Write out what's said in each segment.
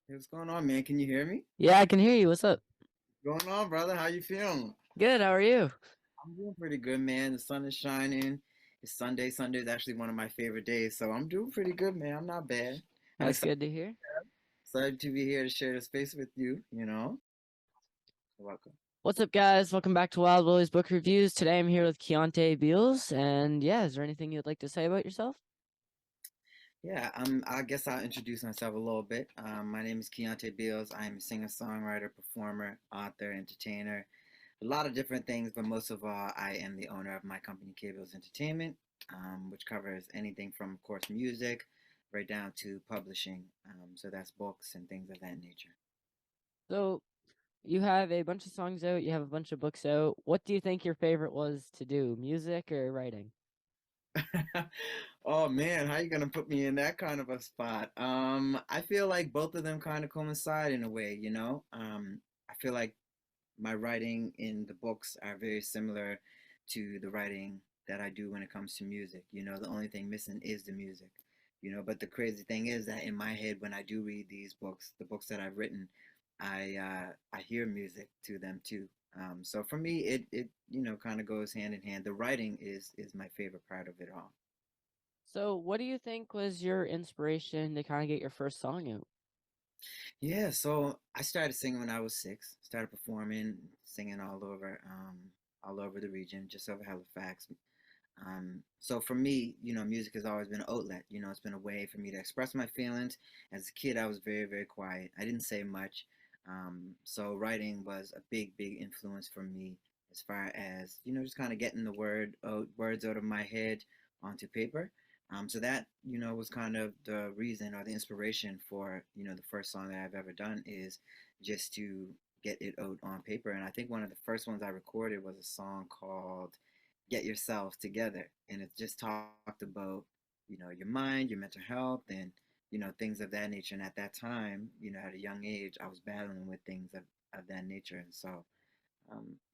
Hey, what's going on, man? Can you hear me? Yeah, I can hear you. What's up? What's going on, brother? How you feeling? Good. How are you? I'm doing pretty good, man. The sun is shining. It's Sunday. Sunday is actually one of my favorite days, so I'm doing pretty good, man. I'm not bad. I'm That's good to hear. excited to be here to share the space with you. You're welcome. What's up, guys? Welcome back to Wild Willie's Book Reviews. Today I'm here with Keonté Beals. And yeah, is there anything you'd like to say about yourself? Yeah, I guess I'll introduce myself a little bit. My name is Keonté Beals. I'm a singer, songwriter, performer, author, entertainer, a lot of different things, but most of all, I am the owner of my company, Beals Entertainment, which covers anything from, of course, music right down to publishing. So that's books and things of that nature. So, you have a bunch of songs out, you have a bunch of books out. What do you think your favorite was to do, music or writing? Oh man, how you gonna put me in that kind of a spot? I feel like both of them kind of coincide in a way. I feel like my writing in the books are very similar to the writing that I do when it comes to music. The only thing missing is the music. But the crazy thing is that in my head, when I do read these books, the books that I've written, I hear music to them too. So for me, it kind of goes hand in hand. The writing is my favorite part of it all. So, what do you think was your inspiration to kind of get your first song out? Yeah, so I started singing when I was 6. Started performing, singing all over the region, just over Halifax. So for me, music has always been an outlet. It's been a way for me to express my feelings. As a kid, I was very, very quiet. I didn't say much. So writing was a big, big influence for me as far as, just kind of getting words out of my head onto paper. So that, was kind of the reason or the inspiration for, the first song that I've ever done is just to get it out on paper. And I think one of the first ones I recorded was a song called Get Yourself Together. And it just talked about, your mind, your mental health, and, things of that nature. And at that time, at a young age, I was battling with things of that nature. And so,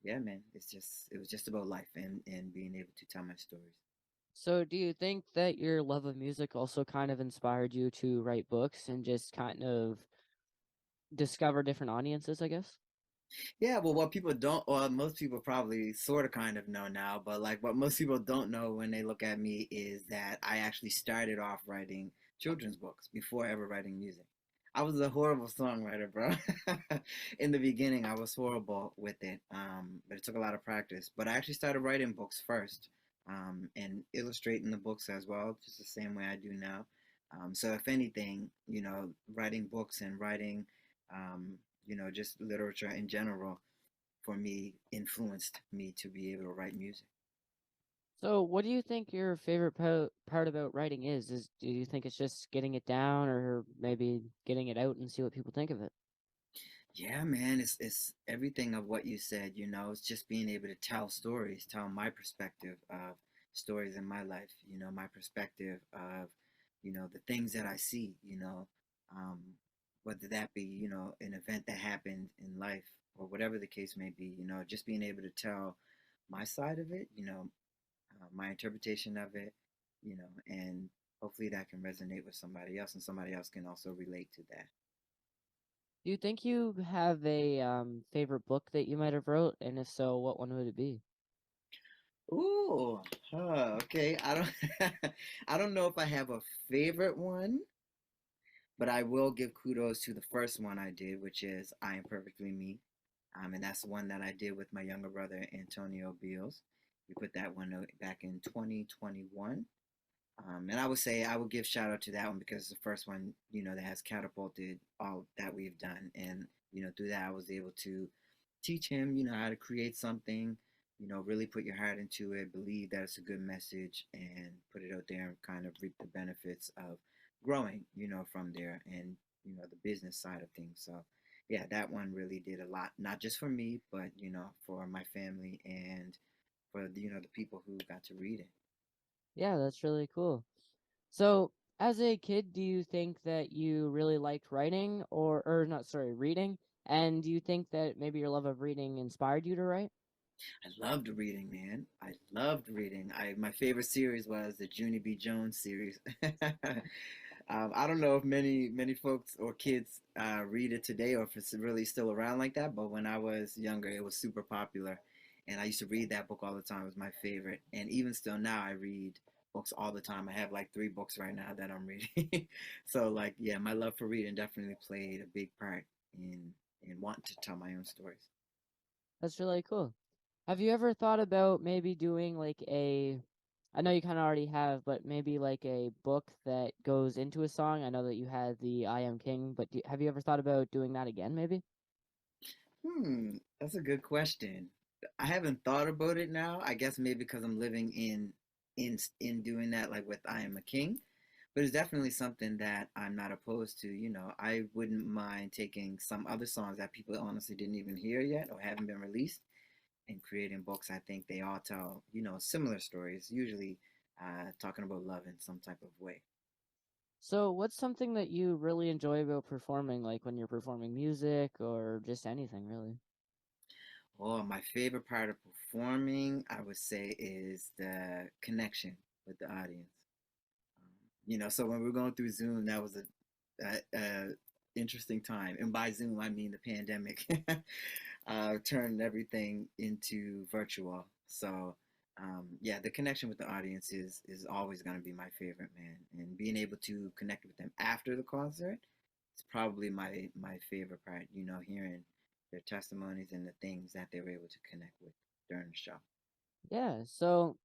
yeah, man, it was just about life and being able to tell my stories. So, do you think that your love of music also kind of inspired you to write books and just kind of discover different audiences, I guess? Yeah, well, what people don't, or most people probably sort of kind of know now, but like what most people don't know when they look at me is that I actually started off writing children's books before ever writing music. I was a horrible songwriter, bro. In the beginning, I was horrible with it, but it took a lot of practice. But I actually started writing books first, and illustrating the books as well, just the same way I do now. So if anything, writing books and writing um, just literature in general for me influenced me to be able to write music. So, what do you think your favorite part about writing is? Do you think it's just getting it down, or maybe getting it out and see what people think of it? Yeah, man, it's everything of what you said, it's just being able to tell stories, tell my perspective of stories in my life, my perspective of, the things that I see, um, whether that be, an event that happened in life or whatever the case may be, just being able to tell my side of it, my interpretation of it, and hopefully that can resonate with somebody else and somebody else can also relate to that. Do you think you have a favorite book that you might have wrote, and if so, what one would it be? Ooh, okay. I don't, I don't know if I have a favorite one, but I will give kudos to the first one I did, which is I Am Perfectly Me. And that's the one that I did with my younger brother, Antonio Beals. We put that one out back in 2021. And I would say I would give shout out to that one because it's the first one, that has catapulted all that we've done. And, through that, I was able to teach him, how to create something, really put your heart into it, believe that it's a good message, and put it out there and kind of reap the benefits of growing, from there and, the business side of things. So, yeah, that one really did a lot, not just for me, but, for my family and for, the people who got to read it. Yeah, that's really cool. So, as a kid, do you think that you really liked writing or not, sorry, reading? And do you think that maybe your love of reading inspired you to write? I loved reading, man. I loved reading. My favorite series was the Junie B. Jones series. I don't know if many folks or kids read it today, or if it's really still around like that. But when I was younger, it was super popular, and I used to read that book all the time. It was my favorite, and even still now, I read books all the time. I have like 3 books right now that I'm reading. So like, yeah, my love for reading definitely played a big part in wanting to tell my own stories. That's really cool. Have you ever thought about maybe doing like a, I know you kind of already have, but maybe like a book that goes into a song? I know that you had the I Am King, but have you ever thought about doing that again, maybe? That's a good question. I haven't thought about it now. I guess maybe because I'm living in doing that, like with I Am a King. But it's definitely something that I'm not opposed to. I wouldn't mind taking some other songs that people honestly didn't even hear yet or haven't been released and creating books. I think they all tell, similar stories, usually talking about love in some type of way. So, what's something that you really enjoy about performing, like when you're performing music or just anything, really? Oh, my favorite part of performing, I would say, is the connection with the audience. So when we were going through Zoom, that was a interesting time, and by Zoom I mean the pandemic turned everything into virtual. So yeah, the connection with the audience is always going to be my favorite, man, and being able to connect with them after the concert is probably my favorite part. Hearing their testimonies and the things that they were able to connect with during the show. Yeah. So,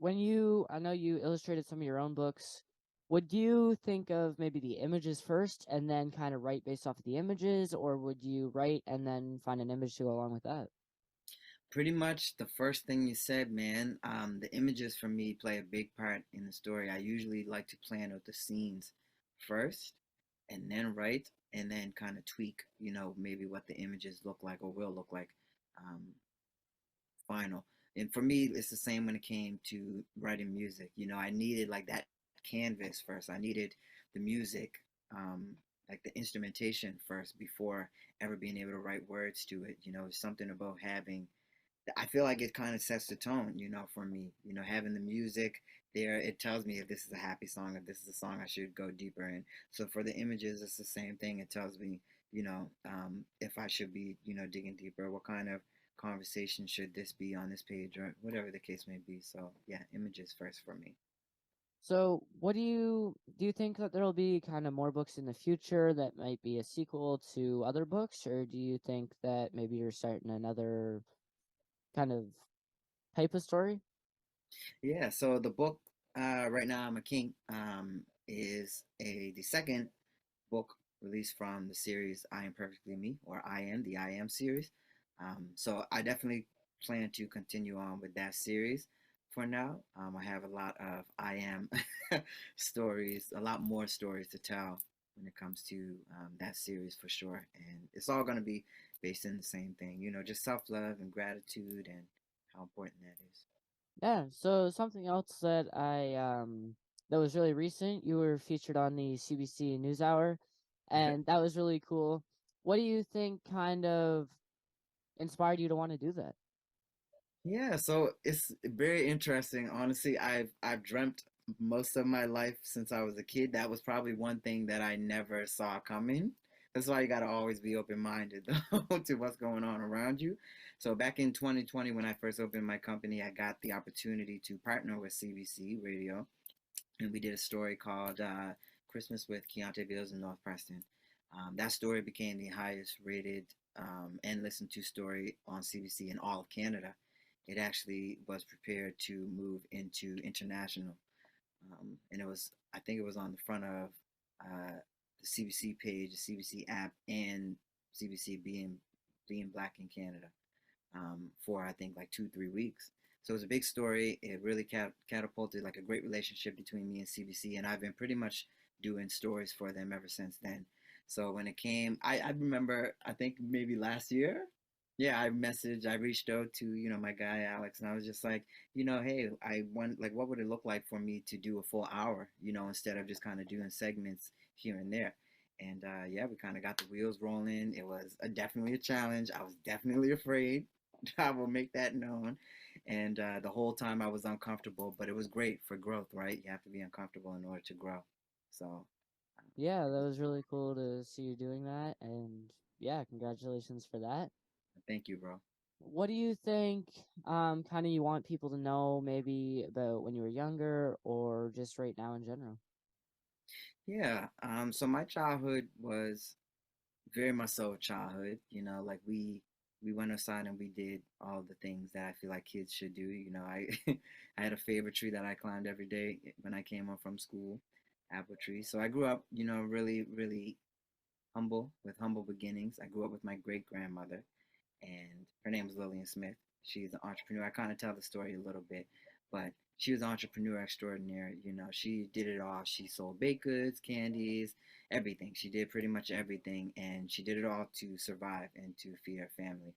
I know you illustrated some of your own books. Would you think of maybe the images first and then kind of write based off of the images, or would you write and then find an image to go along with that? Pretty much the first thing you said, man. The images for me play a big part in the story. I usually like to plan out the scenes first and then write and then kind of tweak, maybe what the images look like or will look like um, final. And for me, it's the same when it came to writing music. I needed like that canvas first. I needed the music, um, like the instrumentation first before ever being able to write words to it. Something about having I feel like it kind of sets the tone, for me. Having the music there, it tells me if this is a happy song, if this is a song I should go deeper in. So for the images, it's the same thing. It tells me, if I should be, digging deeper. What kind of conversation should this be on this page, or whatever the case may be. So yeah, images first for me. So, what do you think that there'll be kind of more books in the future that might be a sequel to other books, or do you think that maybe you're starting another kind of type of story? Yeah. So the book, right now, I'm a King, is the second book released from the series I Am Perfectly Me, or I Am, the I Am series. So I definitely plan to continue on with that series for now. I have a lot of I Am stories, a lot more stories to tell when it comes to that series for sure. And it's all going to be based in the same thing, just self love and gratitude and how important that is. Yeah, so something else that that was really recent, you were featured on the CBC NewsHour, and that was really cool. What do you think kind of inspired you to want to do that? Yeah, so it's very interesting. Honestly, I've dreamt most of my life since I was a kid. That was probably one thing that I never saw coming. That's why you got to always be open-minded to what's going on around you. So back in 2020, when I first opened my company, I got the opportunity to partner with CBC Radio, and we did a story called Christmas with Keonté Beals in North Preston. That story became the highest rated and listened to story on CBC in all of Canada. It actually was prepared to move into international, and I think it was on the front of the CBC page, the CBC app, and CBC being black in Canada for I think like 2 3 weeks. So it was a big story. It really catapulted like a great relationship between me and CBC, and I've been pretty much doing stories for them ever since then. So when it came, I remember I think maybe last year. Yeah, I reached out to my guy Alex, and I was just like, hey, I want like, what would it look like for me to do a full hour, instead of just kind of doing segments here and there. And yeah, we kind of got the wheels rolling. It was definitely a challenge. I was definitely afraid. I will make that known. And the whole time I was uncomfortable, but it was great for growth, right? You have to be uncomfortable in order to grow. So Yeah, that was really cool to see you doing that, and yeah, congratulations for that. Thank you, bro. What do you think, kind of you want people to know maybe about when you were younger or just right now in general? Yeah. So my childhood was very much so a childhood. Like we went outside and we did all the things that I feel like kids should do. I I had a favorite tree that I climbed every day when I came home from school, apple tree. So I grew up, really, really humble with humble beginnings. I grew up with my great grandmother, and her name was Lillian Smith. She's an entrepreneur. I kind of tell the story a little bit, but she was an entrepreneur extraordinaire. She did it all. She sold baked goods, candies, everything. She did pretty much everything, and she did it all to survive and to feed her family.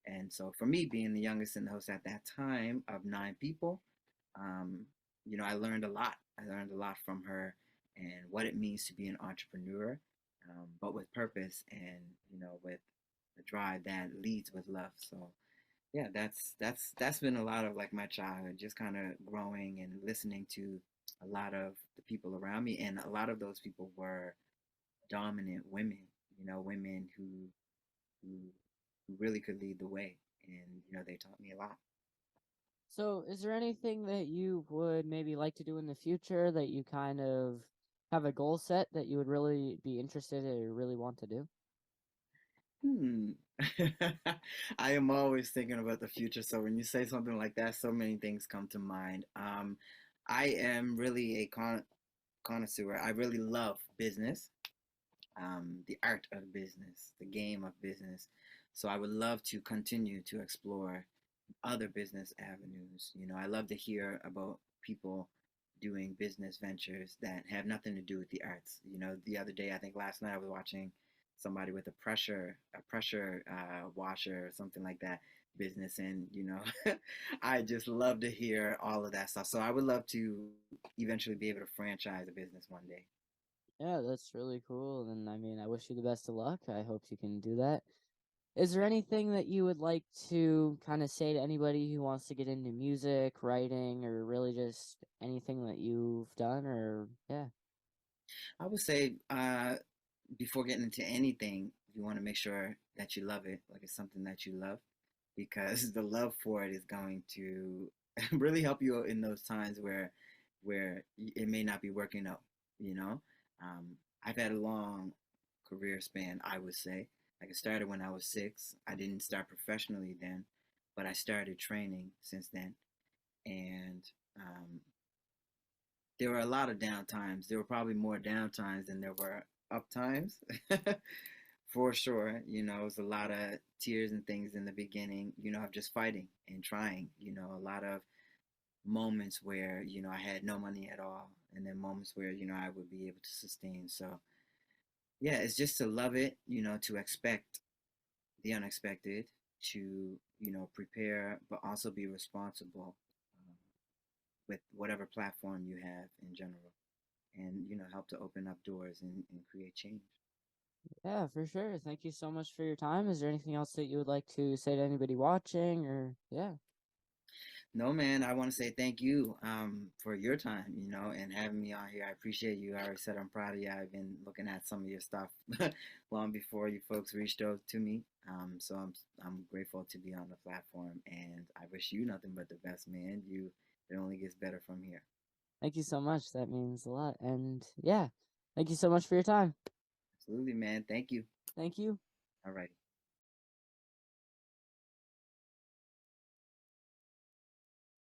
And so, for me, being the youngest in the house at that time of 9 people, um, I learned a lot. I learned a lot from her and what it means to be an entrepreneur, but with purpose and with a drive that leads with love. So yeah, that's been a lot of like my childhood, just kind of growing and listening to a lot of the people around me, and a lot of those people were dominant women. Women who who really could lead the way, and they taught me a lot. So, is there anything that you would maybe like to do in the future that you kind of have a goal set that you would really be interested in or really want to do? Hmm. I am always thinking about the future. So when you say something like that, so many things come to mind. I am really a connoisseur. I really love business, the art of business, the game of business. So I would love to continue to explore other business avenues. I love to hear about people doing business ventures that have nothing to do with the arts. The other day, I think last night, I was watching somebody with a pressure washer or something like that business, and I just love to hear all of that stuff. So I would love to eventually be able to franchise a business one day. Yeah, that's really cool. And I mean, I wish you the best of luck. I hope you can do that. Is there anything that you would like to kind of say to anybody who wants to get into music, writing, or really just anything that you've done? Or, yeah. I would say before getting into anything, you want to make sure that you love it, like it's something that you love, because the love for it is going to really help you in those times where it may not be working out. You know, um, I've had a long career span. I would say, like I started when I was 6. I didn't start professionally then, but I started training since then, and um, there were a lot of down times. There were probably more down times than there were up times. For sure. It was a lot of tears and things in the beginning, of just fighting and trying, a lot of moments where, I had no money at all. And then moments where, I would be able to sustain. So, yeah, it's just to love it, to expect the unexpected, to, prepare, but also be responsible with whatever platform you have in general, and help to open up doors and create change. Yeah, for sure. Thank you so much for your time. Is there anything else that you would like to say to anybody watching? Or, yeah. No, man, I want to say thank you for your time, and having me on here. I appreciate you. I already said I'm proud of you. I've been looking at some of your stuff long before you folks reached out to me. So I'm grateful to be on the platform, and I wish you nothing but the best, man. It only gets better from here. Thank you so much. That means a lot. And, yeah, thank you so much for your time. Absolutely, man. Thank you. Thank you. All righty.